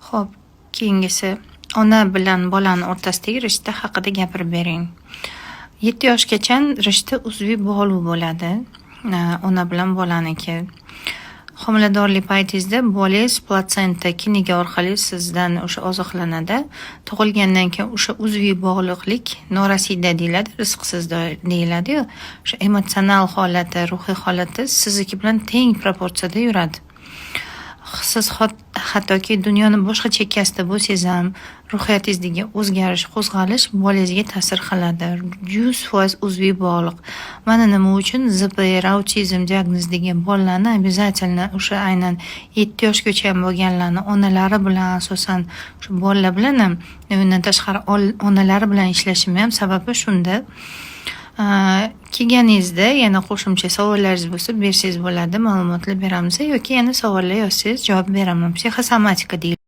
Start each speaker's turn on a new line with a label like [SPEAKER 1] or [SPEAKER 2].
[SPEAKER 1] Xo'p, keyingisi ona bilan bolani o'rtasidagi rishta haqida gapirib bering. 7 yoshgacha rishta uzviy bog'liq bo'ladi. Ona bilan bolaniki. Homiladorlik paytingizda bolangiz platsenta kiniga orqali sizdan o'sha oziqlanadi. Tug'ilgandan keyin o'sha uzviy bog'liqlik norasida deyiladi, rizqsiz deyiladi-yu. O'sha emotsional holati, ruhiy holati sizniki bilan teng proporsiyada yuradi. Siz hattoki dunyoni boshqa chekkasida bo'lsangiz ham ruhiyatingizdagi o'zgarish, qo'zg'alish bolangizga ta'sir qiladi. 100% uzviy bog'liq. Mana nima uchun ZPR autizm diagnozidagi bolalarni обязательно o'sha aynan 7 yoshgacha bo'lganlarni onalari bilan asosan shu bolalar bilan ham undan tashqari onalari bilan ishlashim ham sababi shunda. Kelganingizda yana qo'shimcha savollaringiz bo'lsa bersangiz bo'ladi, ma'lumotlar beramiz yoki yana savollar yozsangiz javob beraman. Psixosomatika deyiladi.